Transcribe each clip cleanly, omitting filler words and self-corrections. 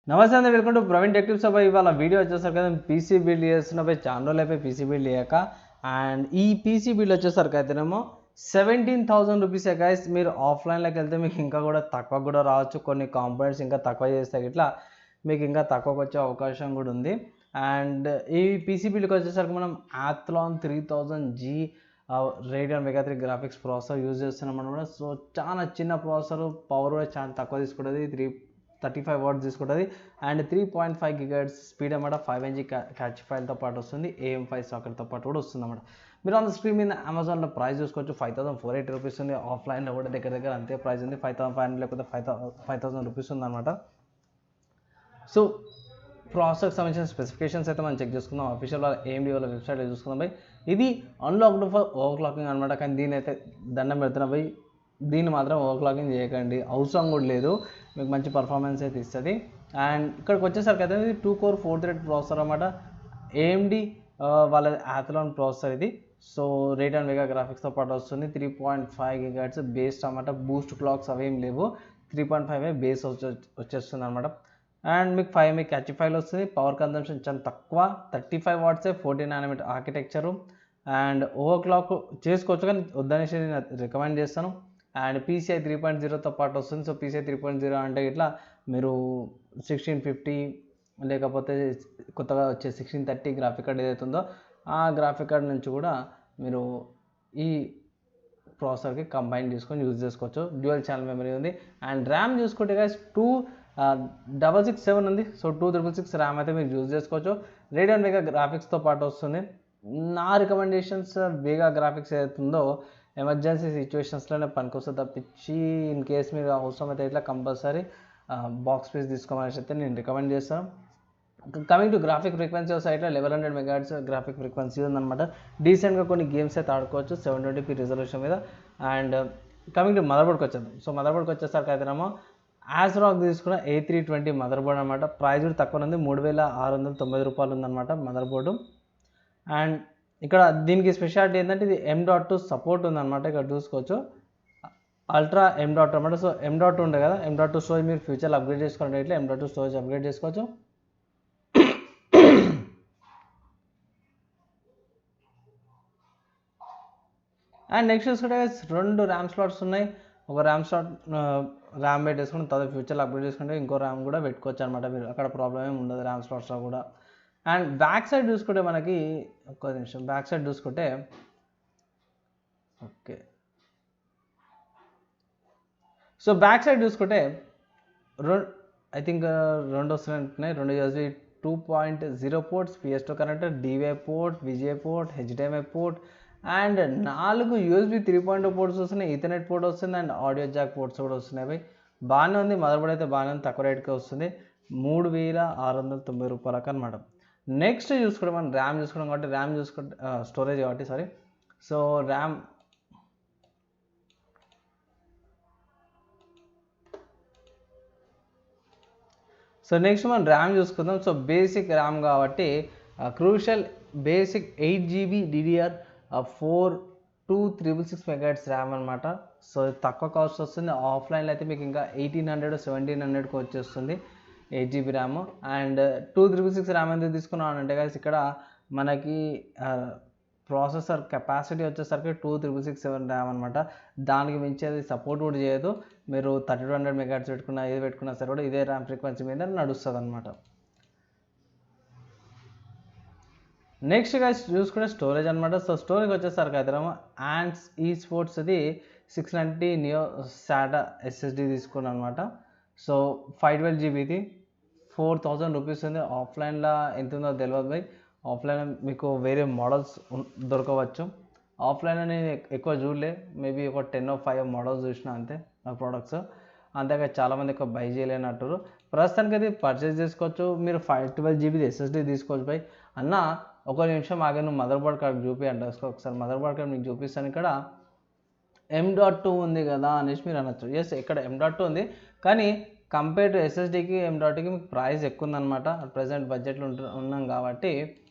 నమస్తే అండి, welcome to Praveen tech tips. ఇవాళ వీడియో వచ్చేసరికి కదా పీసీ బిల్డ్ చేస్తున్నపై చాలా రోజులు అయిపోయి పీసీ బిల్డ్ చేయక. అండ్ ఈ పీసీ బిల్డ్ వచ్చేసరికి అయితేనేమో 17,000 రూపీసే గైస్. మీరు ఆఫ్లైన్లోకి వెళ్తే మీకు ఇంకా కూడా తక్కువ కూడా రావచ్చు. కొన్ని కాంపోనెంట్స్ ఇంకా తక్కువ చేస్తే ఇట్లా మీకు ఇంకా తక్కువకి వచ్చే అవకాశం కూడా ఉంది. అండ్ ఈ పీసీ బిల్డ్కి వచ్చేసరికి మనం ఆథ్లాన్ 3000G radian mega 3 graphics processor use చేస్తున్నాం అనమాట. సో చాలా చిన్న ప్రాసెసర్, పవర్ కూడా చాలా తక్కువ తీసుకుంటుంది. 35 వాట్స్ తీసుకుంటుంది. అండ్ 3.5 GHz స్పీడ్ అన్నమాట. 5 ఇంచ్ క్యాచ్ ఫైల్తో పాటు వస్తుంది. AM5 సాకెట్తో పాటు కూడా వస్తుంది అన్నమాట. మీరు ఆన్ స్క్రీన్ మీద అమెజాన్లో ప్రైస్ చూసుకోవచ్చు. 5,480 రూపీస్ ఉంది. ఆఫ్లైన్లో కూడా దగ్గర అంతే ప్రైస్ ఉంది. 5,500 లేకపోతే 5,000 రూపీస్ ఉంది అనమాట. సో ప్రాసెస్కి సంబంధించిన స్పెసిఫికేషన్స్ అయితే మనం చెక్ చేసుకుందాం. అఫీషియల్ వాళ్ళ AMD వాళ్ళ వెబ్సైట్లో చూసుకుందాం బై. ఇది అన్లాక్డ్ ఫర్ ఓవర్ క్లాకింగ్ అనమాట. కానీ దీని అయితే దండం పెడుతున్నా బై, దీన్ని మాత్రం ఓవర్ క్లాకింగ్ చేయకండి, అవసరం కూడా లేదు. మీకు మంచి పర్ఫార్మెన్స్ అయితే ఇస్తుంది. అండ్ ఇక్కడికి వచ్చేసరికి అయితే ఇది 2 కోర్ 4 థ్రెడ్ ప్రాసెసర్ అనమాట. AMD వాళ్ళ ఆథ్లాన్ ప్రాసెసర్ ఇది. సో రేడియన్ మెగా గ్రాఫిక్స్తో పాటు వస్తుంది. 3.5 GHz బేస్డ్ అనమాట. బూస్ట్ క్లాక్స్ అవేం లేవు. 3.5 బేస్ వచ్చేస్తుంది అనమాట. అండ్ మీకు 5 MB క్యాచ్ ఫైల్ వస్తుంది. పవర్ కన్జంప్షన్ చాలా తక్కువ, 35 వాట్సే. 14 nm architecture. And over clock చేసుకోవచ్చు, కానీ వద్దనేసి నేను రికమెండ్ చేస్తాను. అండ్ PCI 3.0తో పాటు వస్తుంది. సో PCI 3.0 అంటే ఇట్లా మీరు 1650 లేకపోతే కొత్తగా వచ్చే 1630 గ్రాఫిక్ కార్డ్ ఏదైతే ఉందో ఆ గ్రాఫిక్ కార్డ్ నుంచి కూడా మీరు ఈ ప్రాసెసర్కి కంబైన్ చేసుకొని యూజ్ చేసుకోవచ్చు. డ్యూయల్ ఛానల్ మెమరీ ఉంది. అండ్ ర్యామ్ చూసుకుంటే గైస్ 2,667 ఉంది. సో 2,666 ర్యామ్ అయితే మీరు యూజ్ చేసుకోవచ్చు. రేడియన్ మెగా గ్రాఫిక్స్తో పాటు వస్తుంది. నా రికమెండేషన్స్ వేగా గ్రాఫిక్స్ ఏదైతే ఉందో ఎమర్జెన్సీ సిచ్యువేషన్స్లోనే పనికొస్తుంది తప్పించి ఇన్ కేస్ మీరు అవసరం అయితే ఇట్లా కంపల్సరీ బాక్స్ పీస్ తీసుకోమని అయితే నేను రికమెండ్ చేస్తాను. కమింగ్ టు గ్రాఫిక్ ఫ్రీక్వెన్సీ సైట్లో 1100 MHz గ్రాఫిక్ ఫ్రీక్వెన్సీ ఉందన్నమాట. డీసెంట్గా కొన్ని గేమ్స్ అయితే ఆడుకోవచ్చు 720p రిజల్యూషన్ మీద. అండ్ కమింగ్ టు మదర్బోర్డ్కి వచ్చేద్దాం. సో మదర్బోర్డ్కి వచ్చేసరికి అయితేనేమో యాస్రాక్ తీసుకున్న A320 మదర్బోర్డ్ అనమాట. ప్రైస్ కూడా తక్కువ ఉంది, 3,690 రూపాయలు ఉందన్నమాట మదర్బోర్డు. అండ్ ఇక్కడ దీనికి స్పెషాలిటీ ఏంటంటే ఇది M.2 సపోర్ట్ ఉందన్నమాట. ఇక్కడ చూసుకోవచ్చు అల్ట్రా M.2 అనమాట. సో M.2 ఉండే కదా, M.2 స్టోరేజ్ మీరు ఫ్యూచర్లో అప్గ్రేడ్ చేసుకోవాలంటే ఇట్లా M.2 స్టోరేజ్ అప్గ్రేడ్ చేసుకోవచ్చు. అండ్ నెక్స్ట్ చూసుకుంటే 2 ర్యామ్ స్లాట్స్ ఉన్నాయి. ఒక ర్యామ్ స్లాట్ ర్యామ్ పెట్టేసుకుని తర్వాత ఫ్యూచర్లో అప్గ్రేడ్ చేసుకుంటే ఇంకో ర్యామ్ కూడా పెట్టుకోవచ్చు అనమాట. మీరు అక్కడ ప్రాబ్లం ఏమి ఉండదు ర్యామ్ స్లాట్స్లో కూడా. అండ్ బ్యాక్ సైడ్ చూసుకుంటే మనకి ఒక్క నిమిషం బ్యాక్ సైడ్ చూసుకుంటే ఓకే. సో బ్యాక్ సైడ్ చూసుకుంటే ఐ థింక్ 2 వస్తున్నాయి. 2 USB 2.0 ports, PS2 connector, DVI port, VGA port, HDMI port and 4 USB 3.0 ports వస్తున్నాయి. ఈథర్నెట్ పోర్ట్ వస్తుంది. అండ్ ఆడియో జాక్ పోర్ట్స్ కూడా వస్తున్నాయి. బాగానే ఉంది. మదర్బోర్డ్ అయితే బాగానే ఉంది, తక్కువ రేట్కి వస్తుంది. 3,690 రూపాయలకు అనమాట. నెక్స్ట్ చూసుకుంటే మనం ర్యామ్ చూసుకున్నాం కాబట్టి ర్యామ్ చూసుకుంటే స్టోరేజ్ కాబట్టి సారీ. సో ర్యామ్ నెక్స్ట్ మనం ర్యామ్ చూసుకుందాం. సో బేసిక్ ర్యామ్ కాబట్టి crucial basic 8GB DDR4 2,666 MHz RAM అనమాట. సో తక్కువ కాస్ట్ వస్తుంది. ఆఫ్లైన్లో అయితే మీకు ఇంకా 1,800 1,700కి వచ్చేస్తుంది 8GB ర్యామ్. అండ్ 2,666 ర్యామ్ ఎందుకు తీసుకున్నాను అంటే guys ఇక్కడ మనకి ప్రాసెసర్ కెపాసిటీ వచ్చేసరికి 2,667 ర్యామ్ అనమాట. దానికి మించేది సపోర్ట్ కూడా చేయదు. మీరు 3,200 MHz పెట్టుకున్నా ఏది పెట్టుకున్నా సరే కూడా ఇదే ర్యామ్ ఫ్రీక్వెన్సీ మీద నడుస్తుంది అనమాట. నెక్స్ట్ గైస్ చూసుకుంటే స్టోరేజ్ అనమాట. సో స్టోరేజ్ వచ్చేసరికి అయితే యాండ్స్ eSports ఇది 690 నియో SATA SSD తీసుకున్నాను అనమాట. సో 512GB ఇది 4,000 రూపీస్ ఉంది. ఆఫ్లైన్లో ఎంత ఉందో తెలియదు బై. ఆఫ్లైన్ మీకు వేరే మోడల్స్ దొరకవచ్చు. ఆఫ్లైన్లో నేను ఎక్కువ చూడలే, మేబీ ఒక 10 or 5 మోడల్స్ చూసిన అంతే ఆ ప్రోడక్ట్స్. అంతేగా చాలామంది ఎక్కువ బై చేయలేనట్టు. ప్రస్తుతానికి అది పర్చేస్ చేసుకోవచ్చు. మీరు 512GB SSD తీసుకోవచ్చు బై. అన్న ఒక నిమిషం ఆగే, నువ్వు మదర్బోర్డ్ కార్డ్ చూపి అంటే ఒకసారి మదర్బోర్డ్ కార్డ్ మీకు చూపిస్తాను. ఇక్కడ M.2 ఉంది కదా అనేసి మీరు అనొచ్చు. ఎస్, ఇక్కడ M.2 ఉంది, కానీ కంపేర్ టు SSDకి M.2కి మీకు ప్రైస్ ఎక్కువ ఉందన్నమాట. ప్రజెంట్ బడ్జెట్లో ఉన్నాం కాబట్టి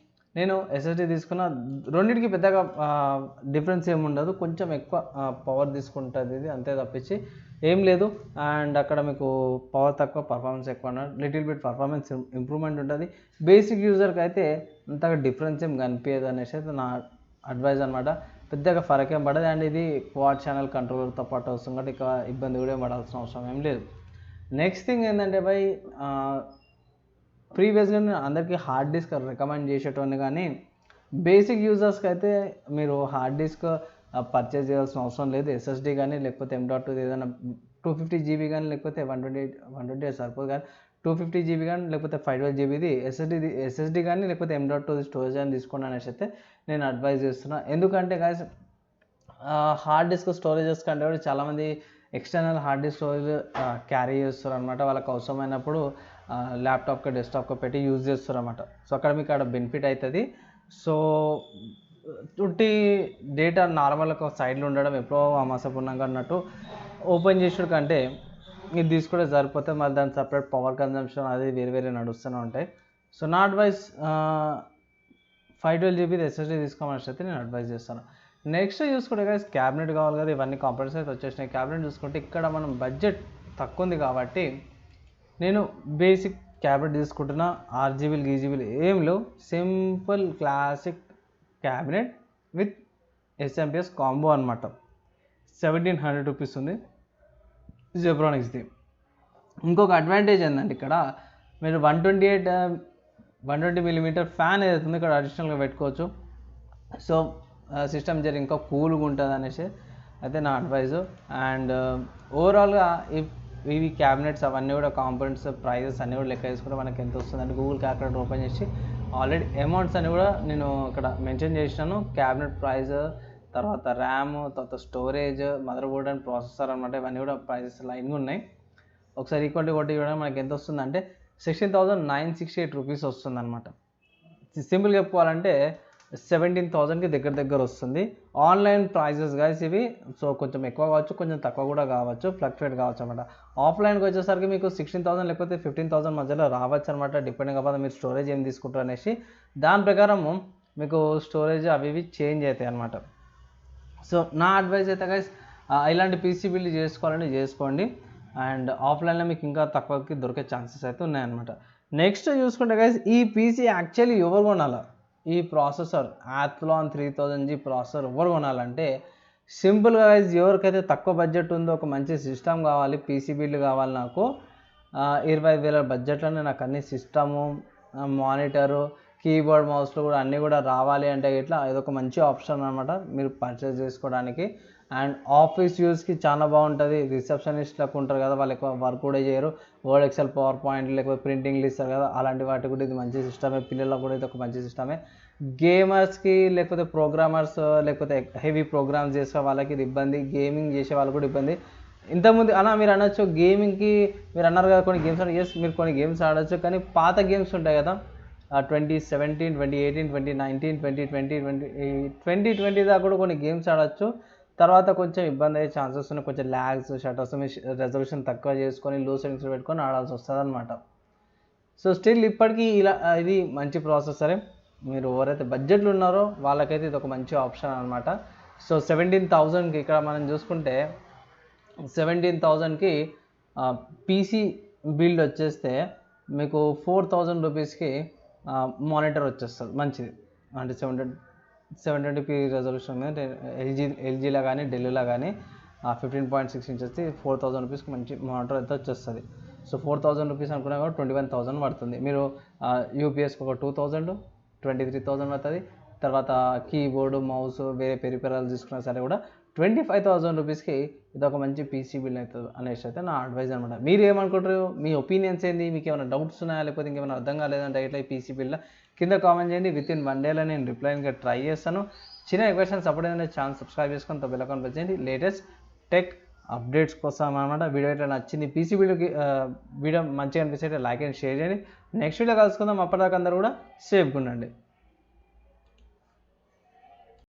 నేను ఎస్ఎస్డి తీసుకున్న రెండింటికి పెద్దగా డిఫరెన్స్ ఏమి ఉండదు, కొంచెం ఎక్కువ పవర్ తీసుకుంటుంది ఇది అంతే తప్పించి ఏం లేదు. అండ్ అక్కడ మీకు పవర్ తక్కువ పర్ఫార్మెన్స్ ఎక్కువ అన్నట్టు, లిటిల్ బిట్ పర్ఫార్మెన్స్ ఇంప్రూవ్మెంట్ ఉంటుంది. బేసిక్ యూజర్కి అయితే అంతగా డిఫరెన్స్ ఏం కనిపించదు అనేసి అయితే నా అడ్వైజ్ అనమాట. పెద్దగా ఫరక్ ఏం పడదు. అండ్ ఇది క్వాడ్ ఛానల్ కంట్రోలర్తో పాటు వస్తుంది కాబట్టి ఇక ఇబ్బంది కూడా పడాల్సిన అవసరం ఏం లేదు. నెక్స్ట్ థింగ్ ఏంటంటే బై ప్రీవియస్గా నేను అందరికీ హార్డ్ డిస్క్ రికమెండ్ చేసేటోని, కానీ బేసిక్ యూజర్స్కి అయితే మీరు హార్డ్ డిస్క్ పర్చేజ్ చేయాల్సిన అవసరం లేదు. ఎస్ఎస్డి కానీ లేకపోతే M.2 ఏదైనా 250 GB కానీ లేకపోతే 128 సరిపోదు, కానీ 250 GB కానీ లేకపోతే 512 GBది ఎస్ఎస్డి కానీ లేకపోతే M.2 స్టోరేజ్ అని తీసుకోండి అనేసి అయితే నేను అడ్వైజ్ చేస్తున్నా. ఎందుకంటే గాయస్ హార్డ్ డిస్క్ స్టోరేజెస్ కంటే కూడా చాలామంది external hard disk storage carry చేస్తారు అనమాట. వాళ్ళకి అవసరమైనప్పుడు ల్యాప్టాప్కి డెస్క్టాప్కి పెట్టి యూజ్ చేస్తారు అనమాట. సో అక్కడ మీకు అక్కడ బెనిఫిట్ అవుతుంది. సో చుట్టి డేటా నార్మల్గా సైడ్లో ఉండడం ఎప్పుడో అమాసపూర్ణంగా అన్నట్టు ఓపెన్ చేసుడు కంటే ఇది తీసుకుంటే సరిపోతే మళ్ళీ దాని సపరేట్ పవర్ కన్జంప్షన్ అది వేరే నడుస్తూనే ఉంటాయి. సో నా అడ్వైస్ 512 GB ఎస్ఎస్డి తీసుకోమని అయితే నేను అడ్వైజ్ చేస్తాను. నెక్స్ట్ చూసుకుంటే గైస్ క్యాబినెట్ కావాలి కదా, ఇవన్నీ కాంపోనెంట్స్ అయితే వచ్చేసినాయి. క్యాబినెట్ చూసుకుంటే ఇక్కడ మనం బడ్జెట్ తక్కువ ఉంది కాబట్టి నేను బేసిక్ క్యాబినెట్ తీసుకుంటున్నా. RGB గీజీబీలు ఏం లేవు, simple classic cabinet with SMPS combo అనమాట. 1700 రూపీస్ ఉంది జెబ్రానిక్స్ది. ఇంకొక అడ్వాంటేజ్ ఏంటంటే ఇక్కడ మీరు 120mm ఫ్యాన్ ఏదైతే ఉందో ఇక్కడ అడిషనల్గా పెట్టుకోవచ్చు. సో సిస్టమ్ జర ఇంకా కూల్గా ఉంటుంది అనేసి అయితే నా అడ్వైజు. అండ్ ఓవరాల్గా ఇవి క్యాబినెట్స్ అవన్నీ కూడా కాంపోనెంట్స్ ప్రైజెస్ అన్నీ కూడా లెక్క చేసుకుంటే మనకి ఎంత వస్తుందంటే గూగుల్ క్యాల్కులేటర్ ఓపెన్ చేసి ఆల్రెడీ అమౌంట్స్ అన్నీ కూడా నేను ఇక్కడ మెన్షన్ చేసినాను. క్యాబినెట్ ప్రైజ్, తర్వాత ర్యామ్, తర్వాత storage, mother board and processor అనమాట. ఇవన్నీ కూడా ప్రైజెస్ లైన్గా ఉన్నాయి. ఒకసారి ఈక్వల్ టు కూడా మనకి ఎంత వస్తుందంటే 16,968 రూపీస్ వస్తుంది అనమాట. సింపుల్గా చెప్పుకోవాలంటే 17,000కి దగ్గర వస్తుంది. ఆన్లైన్ ప్రైజెస్ గైస్ ఇవి. సో కొంచెం ఎక్కువ కావచ్చు, కొంచెం తక్కువ కూడా కావచ్చు, ఫ్లక్చువేట్ కావచ్చు అనమాట. ఆఫ్లైన్కి వచ్చేసరికి మీకు 16,000 లేకపోతే 15,000 మధ్యలో రావచ్చు అనమాట, డిపెండింగ్ అవ్వదు మీరు స్టోరేజ్ ఏం తీసుకుంటారు అనేసి. దాని ప్రకారము మీకు స్టోరేజ్ అవి ఇవి చేంజ్ అవుతాయి అనమాట. సో నా అడ్వైజ్ అయితే గైస్ ఇలాంటి పీసీ బిల్డ్ చేసుకోవాలని చేసుకోండి. అండ్ ఆఫ్లైన్లో మీకు ఇంకా తక్కువకి దొరికే ఛాన్సెస్ అయితే ఉన్నాయన్నమాట. నెక్స్ట్ చూసుకుంటే గైస్ ఈ పీసీ యాక్చువల్లీ ఎవరు కొనాలా, ఈ ప్రాసెసర్ Athlon 3000G ప్రాసెసర్ ఎవరు కొనాలంటే సింపుల్గా గైస్ ఎవరికైతే తక్కువ బడ్జెట్ ఉందో, ఒక మంచి సిస్టమ్ కావాలి, పీసీ బిల్డ్ కావాలి, నాకు 25,000 బడ్జెట్లోనే నాకు అన్ని సిస్టము, మానిటరు, కీబోర్డ్, మౌస్లు కూడా అన్నీ కూడా రావాలి అంటే ఇట్లా ఇదొక మంచి ఆప్షన్ అనమాట మీరు పర్చేస్ చేసుకోవడానికి. అండ్ ఆఫీస్ యూస్కి చాలా బాగుంటుంది. రిసెప్షనిస్ట్లకు ఉంటారు కదా, వాళ్ళు ఎక్కువ వర్క్ కూడా చేయరు, వర్డ్, ఎక్సెల్, పవర్ పాయింట్ లేకపోతే ప్రింటింగ్లు ఇస్తారు కదా, అలాంటి వాటి కూడా ఇది మంచి సిస్టమే. పిల్లలకు కూడా ఇది ఒక మంచి సిస్టమే. గేమర్స్కి లేకపోతే ప్రోగ్రామర్స్ లేకపోతే హెవీ ప్రోగ్రామ్స్ చేసే వాళ్ళకి ఇది ఇబ్బంది, గేమింగ్ చేసే వాళ్ళకి కూడా ఇబ్బంది. ఇంతకుముందు అలా మీరు అనొచ్చు గేమింగ్కి, మీరు అన్నారు కదా కొన్ని గేమ్స్ ఎస్ మీరు కొన్ని గేమ్స్ ఆడచ్చు, కానీ పాత గేమ్స్ ఉంటాయి కదా 2017, 2018, 2019, 2020, 2020 దాకా కూడా కొన్ని గేమ్స్ ఆడచ్చు. తర్వాత కొంచెం ఇబ్బంది అయ్యే ఛాన్సెస్ ఉన్నాయి, కొంచెం ల్యాగ్స్, షటర్స్, రెజల్యూషన్ తక్కువ చేసుకొని లో సెట్టింగ్స్ పెట్టుకొని ఆడాల్సి వస్తుంది అనమాట. సో స్టిల్ ఇప్పటికీ ఇలా ఇది మంచి ప్రాసెసరే. మీరు ఎవరైతే బడ్జెట్లు ఉన్నారో వాళ్ళకైతే ఇది ఒక మంచి ఆప్షన్ అనమాట. సో 17,000కి ఇక్కడ మనం చూసుకుంటే 17,000కి పీసీ బిల్డ్ వచ్చేస్తే మీకు 4,000 రూపీస్కి మానిటర్ వచ్చేస్తుంది మంచిది. అంటే 720p రెజల్యూషన్ మీద ఎల్జీలో కానీ డెల్లో కానీ 15.6 ఇంచెస్ 4,000 రూపీస్కి మంచి మానిటర్ అయితే వచ్చేస్తుంది. సో 4,000 రూపీస్ అనుకున్నా కూడా 21,000 పడుతుంది. మీరు యూపీఎస్కి ఒక 2,000, 23,000 పడుతుంది. తర్వాత కీబోర్డు, మౌస్, వేరే పెరిపెరాలు తీసుకున్నా సరే కూడా 25,000 రూపీస్కి ఇది ఒక మంచి పీసీ బిల్డ్ అవుతుంది అనేసి అయితే నా అడ్వైజ్ అనమాట. మీరు ఏమనుకుంటారు, మీ ఒపీనియన్స్ ఏంది, మీకు ఏమైనా డౌట్స్ ఉన్నాయా లేకపోతే ఇంకేమైనా అర్థం కాలేదంటే ఇట్లా ఈ పీసీ బిల్డ్ కింద కామెంట్ చేయండి. వితిన్ 1 డేలో నేను రిప్లైగా ట్రై చేస్తాను. చిన్న క్వశ్చన్స్ అప్పుడు ఏదైనా ఛానల్ సబ్స్క్రైబ్ చేసుకొని బెల్ ఐకాన్ ప్రెస్ చేయండి లేటెస్ట్ టెక్ అప్డేట్స్ కోసం అనమాట. వీడియో అయితే నచ్చింది, పీసీ బిల్డ్కి వీడియో మంచిగా అనిపిస్తే లైక్ అండ్ షేర్ చేయండి. నెక్స్ట్ వీడియో కలుసుకుందాం. అప్పటిదాకా అందరూ కూడా సేఫ్గా ఉండండి.